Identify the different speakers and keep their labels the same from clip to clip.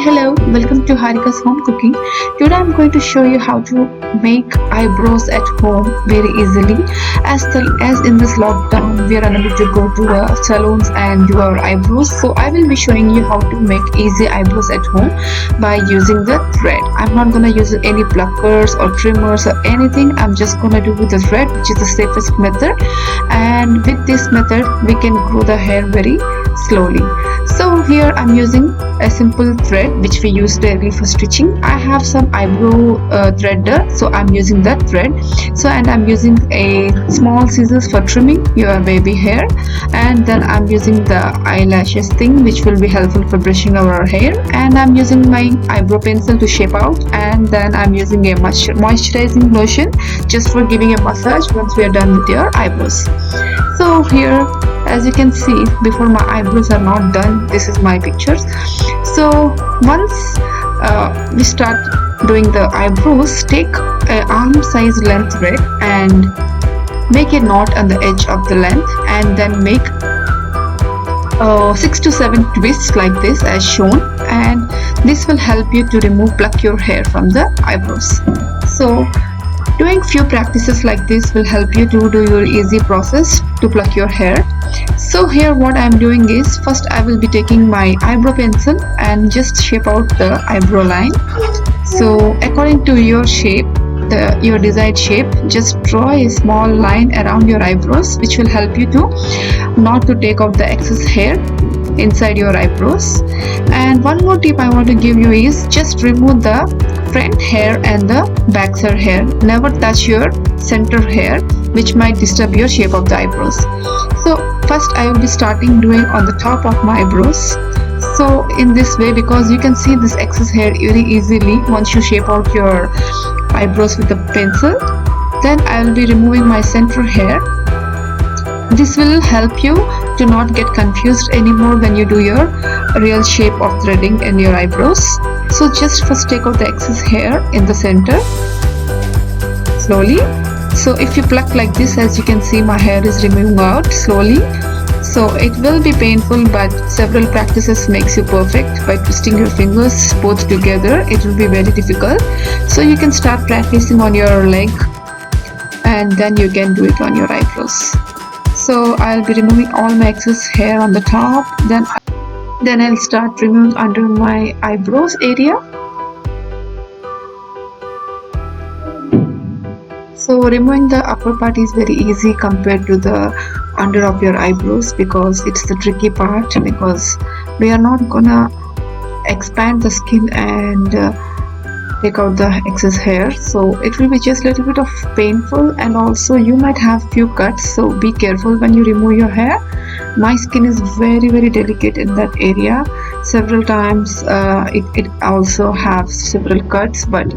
Speaker 1: Hello, welcome to Harika's Home Cooking. Today I'm going to show you how to make eyebrows at home very easily. As in this lockdown, we are unable to go to the salons and do our eyebrows. So I will be showing you how to make easy eyebrows at home by using the thread. I'm not going to use any pluckers or trimmers or anything. I'm just going to do with the thread, which is the safest method. And with this method, we can grow the hair very slowly. So here I'm using a simple thread which we use daily for stitching. I have some eyebrow threader, so I'm using that thread. And I'm using a small scissors for trimming your baby hair, and then I'm using the eyelashes thing which will be helpful for brushing our hair, and I'm using my eyebrow pencil to shape out, and then I'm using a moisturizing lotion just for giving a massage once we are done with your eyebrows. So here, as you can see, before my eyebrows are not done, this is my pictures. So once we start doing the eyebrows, take a arm size length thread and make a knot on the edge of the length, and then make 6 to 7 twists like this as shown, and this will help you to pluck your hair from the eyebrows. So doing few practices like this will help you to do your easy process to pluck your hair. So here what I'm doing is, first I will be taking my eyebrow pencil and just shape out the eyebrow line. So according to your shape, your desired shape, just draw a small line around your eyebrows, which will help you to not to take out the excess hair inside your eyebrows. And one more tip I want to give you is, just remove the front hair and the backside hair. Never touch your center hair, which might disturb your shape of the eyebrows. So first I will be starting doing on the top of my eyebrows. So in this way, because you can see this excess hair very easily once you shape out your eyebrows with the pencil, then I will be removing my center hair. This will help you to not get confused anymore when you do your real shape of threading in your eyebrows. So just first take out the excess hair in the center slowly. So if you pluck like this, as you can see, my hair is removing out slowly. So it will be painful, but several practices makes you perfect. By twisting your fingers both together, it will be very difficult. So you can start practicing on your leg, and then you can do it on your eyebrows. So I'll be removing all my excess hair on the top, then I'll start removing under my eyebrows area. So removing the upper part is very easy compared to the under of your eyebrows, because it's the tricky part, because we are not gonna expand the skin and take out the excess hair. So it will be just a little bit of painful, and also you might have few cuts, so be careful when you remove your hair. My skin is very delicate in that area. Several times it also have several cuts, but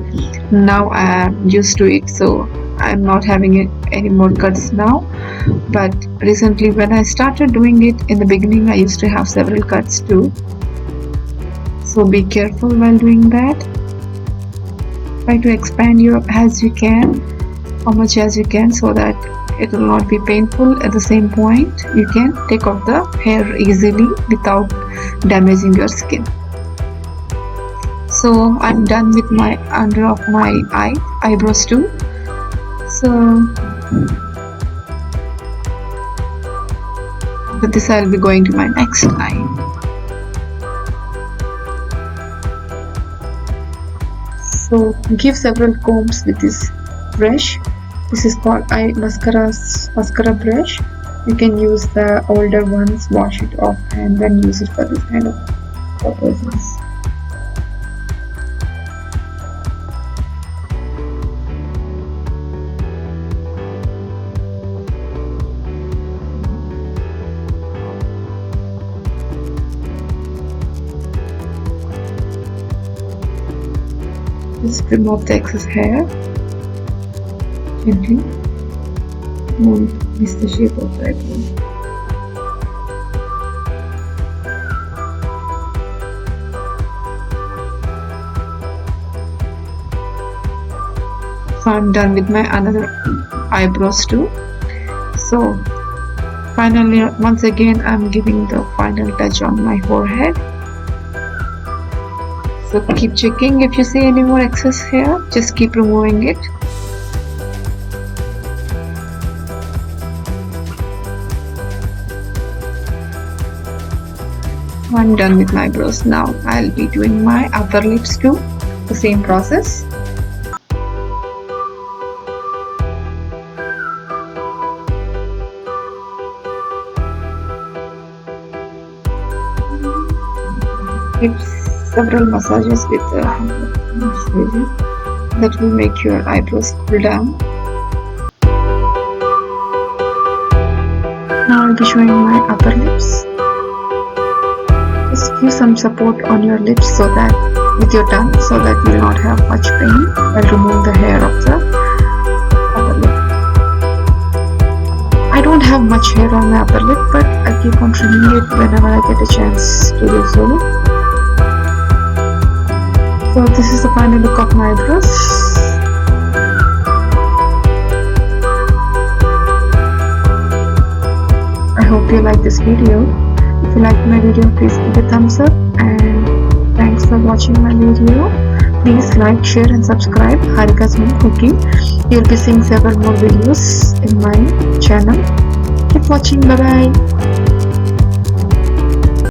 Speaker 1: now I am used to it, so I'm not having any more cuts now. But recently, when I started doing it, in the beginning I used to have several cuts too. So be careful while doing that. Try to expand your as you can, how much as you can, so that it will not be painful. At the same point, you can take off the hair easily without damaging your skin. So I'm done with my under of my eyebrows too. So with this I'll be going to my next eye. So give several combs with this brush. This is called mascara brush. You can use the older ones, wash it off, and then use it for this kind of purposes. Just remove the excess hair gently. Won't miss the shape of the eyebrow. So I'm done with my another eyebrows too. So finally, once again, I'm giving the final touch on my forehead. So keep checking. If you see any more excess hair, just keep removing it. I'm done with my eyebrows. Now I'll be doing my upper lips too. The same process. Give several massages with the massager. That will make your eyebrows cool down. Now I'll be showing my upper lips. Just give some support on your lips so that with your tongue so that you will not have much pain while remove the hair of the upper lip. I don't have much hair on my upper lip, but I keep on trimming it whenever I get a chance to do so. So this is the final look of my eyebrows. I hope you like this video. If you like my video, please give a thumbs up, and thanks for watching my video. Please like, share and subscribe Harika's Home Cooking. You'll be seeing several more videos in my channel. Keep watching. Bye bye.